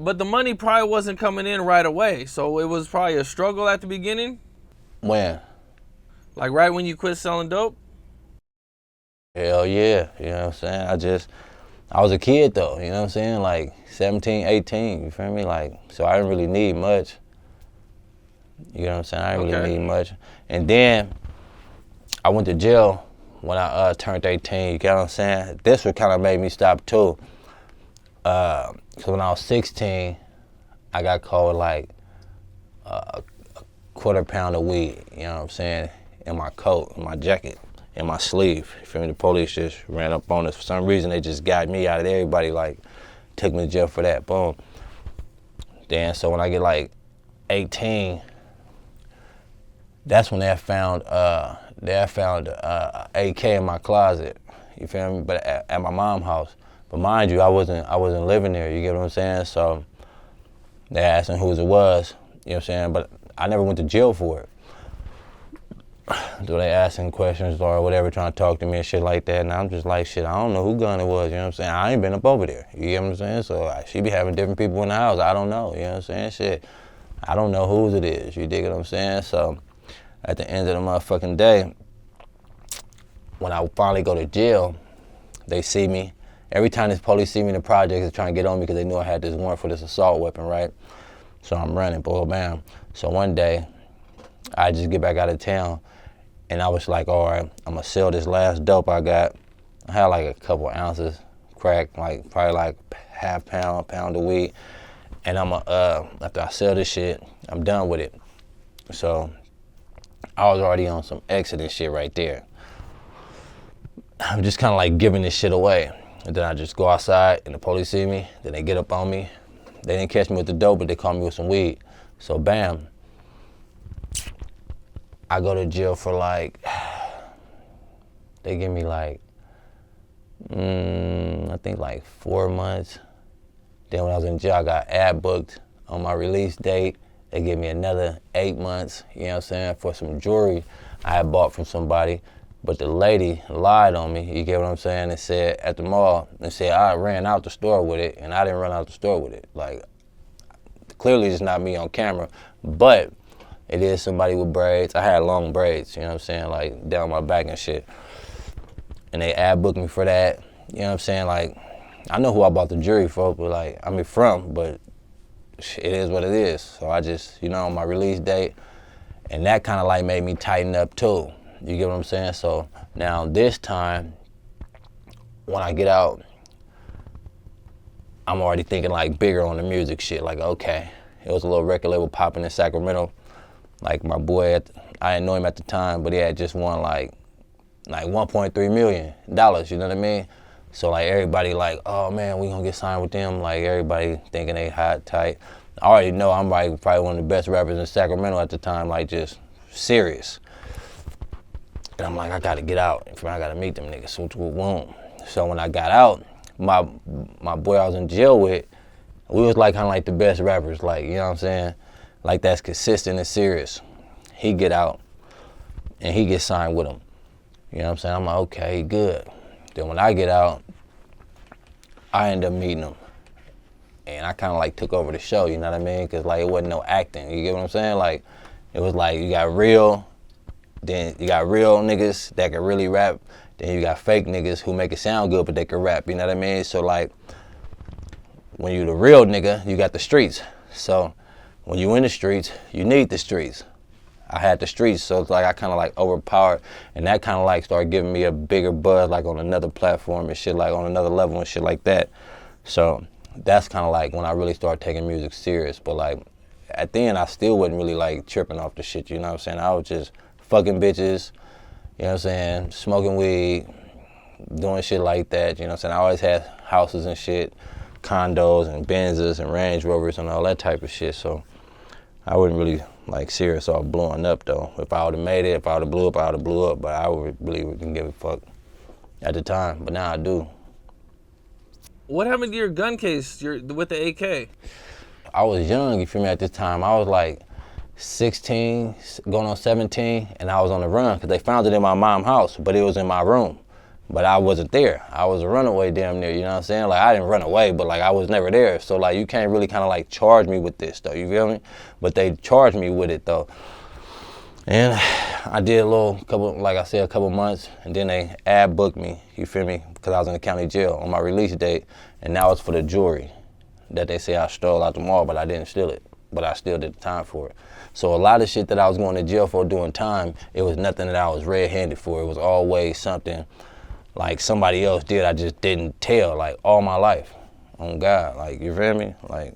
But the money probably wasn't coming in right away, so it was probably a struggle at the beginning. When? Like right when you quit selling dope. Hell yeah, you know what I'm saying? I was a kid though, you know what I'm saying? Like 17, 18, you feel me? Like, so I didn't really need much. You know what I'm saying? I didn't really Okay. need much. And then I went to jail when I turned 18, you get what I'm saying? This what kind of made me stop too. So when I was 16, I got caught with like a quarter pound of weed, you know what I'm saying, in my coat, in my jacket, in my sleeve. You feel me? The police just ran up on us. For some reason, they just got me out of everybody, like, took me to jail for that, boom. Then, so when I get like 18, that's when they found AK in my closet, you feel me? But at my mom's house. But mind you, I wasn't living there, you get what I'm saying? So they asked me whose it was, you know what I'm saying? But I never went to jail for it. So they asking questions or whatever, trying to talk to me and shit like that. And I'm just like, shit, I don't know who gun it was, you know what I'm saying? I ain't been up over there, you get what I'm saying? So she be having different people in the house, I don't know, you know what I'm saying? Shit, I don't know whose it is, you dig what I'm saying? So at the end of the motherfucking day, when I finally go to jail, they see me. Every time this police see me in the project, they're trying to get on me because they knew I had this warrant for this assault weapon, right? So I'm running, boom, bam. So one day, I just get back out of town, and I was like, all right, I'm gonna sell this last dope I got. I had like a couple ounces crack, like probably like half pound of weed. And after I sell this shit, I'm done with it. So I was already on some exit shit right there. I'm just kind of like giving this shit away. And then I just go outside and the police see me, then they get up on me. They didn't catch me with the dope, but they caught me with some weed. So bam, I go to jail for like, they give me like, I think like 4 months. Then when I was in jail, I got ad booked on my release date. They gave me another 8 months, you know what I'm saying, for some jewelry I had bought from somebody. But the lady lied on me, you get what I'm saying, and said at the mall, and said I ran out the store with it, and I didn't run out the store with it. Like, clearly it's not me on camera, but it is somebody with braids. I had long braids, you know what I'm saying, like down my back and shit. And they ad booked me for that, you know what I'm saying, like, I know who I bought the jewelry for, but like, I mean from, but it is what it is. So I just, you know, on my release date, and that kind of like made me tighten up too. You get what I'm saying? So now this time, when I get out, I'm already thinking like bigger on the music shit. Like, okay, it was a little record label popping in Sacramento. Like my boy, I didn't know him at the time, but he had just won like $1.3 million. You know what I mean? So like everybody like, oh man, we gonna get signed with them. Like everybody thinking they hot, tight. I already know I'm like probably one of the best rappers in Sacramento at the time, like just serious. And I'm like, I gotta get out. I gotta meet them niggas. So when I got out, my boy I was in jail with, we was like kind of like the best rappers, like, you know what I'm saying? Like that's consistent and serious. He get out and he gets signed with him. You know what I'm saying? I'm like, okay, good. Then when I get out, I end up meeting him. And I kind of like took over the show, you know what I mean? Because like it wasn't no acting, you get what I'm saying? Like it was like you got real, then you got real niggas that can really rap, then you got fake niggas who make it sound good but they can rap, you know what I mean? So like when you the real nigga, you got the streets. So when you in the streets, you need the streets. I had the streets, so it's like I kind of like overpowered, and that kind of like started giving me a bigger buzz, like on another platform and shit, like on another level and shit like that. So that's kind of like when I really started taking music serious. But like at the end, I still wasn't really like tripping off the shit, you know what I'm saying? I was just fucking bitches, you know what I'm saying, smoking weed, doing shit like that, you know what I'm saying? I always had houses and shit, condos and Benzes and Range Rovers and all that type of shit, so I wasn't really like serious or blowing up though. If I would've made it, if I would've blew up, I would've blew up, but I really didn't give a fuck at the time, but now I do. What happened to your gun case with the AK? I was young, you feel me, at this time. I was like 16, going on 17, and I was on the run because they found it in my mom's house, but it was in my room. But I wasn't there. I was a runaway damn near, you know what I'm saying? Like, I didn't run away, but like, I was never there. So like, you can't really kind of like charge me with this though, you feel me? But they charged me with it though. And I did a couple months, and then they ad booked me, you feel me? Because I was in the county jail on my release date, and now it's for the jewelry that they say I stole out the mall, but I didn't steal it. But I still did the time for it. So a lot of shit that I was going to jail for doing time, it was nothing that I was red-handed for. It was always something like somebody else did, I just didn't tell, like all my life. On God, like, you feel me? Like,